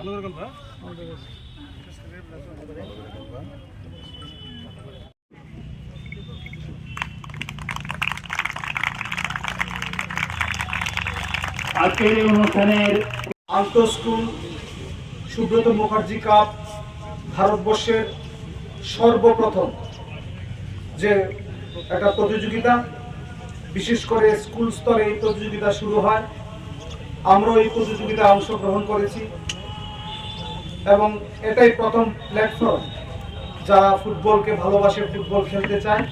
আজকের এই অনুষ্ঠানের আন্তঃ স্কুল সুব্রত মুখার্জি কাপ ভারতবর্ষের সর্বপ্রথম যে একটা প্রতিযোগিতা, বিশেষ করে স্কুল স্তরে এই প্রতিযোগিতা শুরু হয়। আমরাও এই প্রতিযোগিতায় অংশগ্রহণ করেছি এবং এটাই প্রথম প্ল্যাটফর্ম যারা ফুটবলকে ভালোবাসে, ফুটবল খেলতে চায়,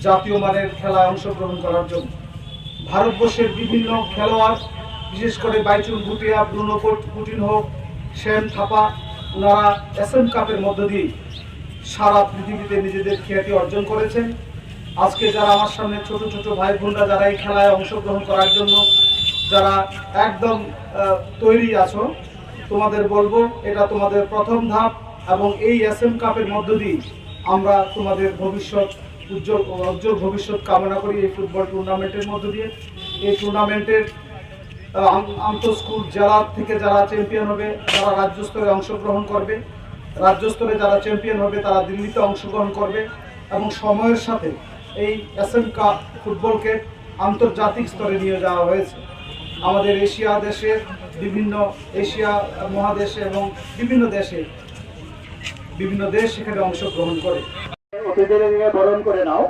জাতীয় মানের খেলায় অংশগ্রহণ করার জন্য। ভারতবর্ষের বিভিন্ন খেলোয়াড়, বিশেষ করে বাইচুং ভুটিয়া, ব্রুনো পুটিন হোক, সেন থাপা, ওনারা এসএম কাপের মধ্য দিয়ে সারা পৃথিবীতে নিজেদের খ্যাতি অর্জন করেছেন। আজকে যারা আমার সামনে ছোট ছোট ভাই বোনরা যারা এই খেলায় অংশগ্রহণ করার জন্য যারা একদম তৈরি আছো, তোমাদের বলবো এটা তোমাদের প্রথম ধাপ এবং এই এসএম কাপের মধ্য দিয়ে আমরা তোমাদের ভবিষ্যৎ উজ্জ্বল ভবিষ্যৎ কামনা করি। এই ফুটবল টুর্নামেন্টের মধ্য দিয়ে এই টুর্নামেন্টের আন্তঃ স্কুল জেলা থেকে যারা চ্যাম্পিয়ন হবে তারা রাজ্য স্তরে অংশগ্রহণ করবে, রাজ্য স্তরে যারা চ্যাম্পিয়ন হবে তারা দিল্লিতে অংশগ্রহণ করবে এবং সময়ের সাথে এই এসএম কাপ ফুটবলকে আন্তর্জাতিক স্তরে নিয়ে যাওয়া হয়েছে। আমাদের এশিয়া দেশের বিভিন্ন এশিয়া মহাদেশে এবং বিভিন্ন দেশ সেখানে অংশগ্রহণ করে। অতিথিদের বরণ করে নাও।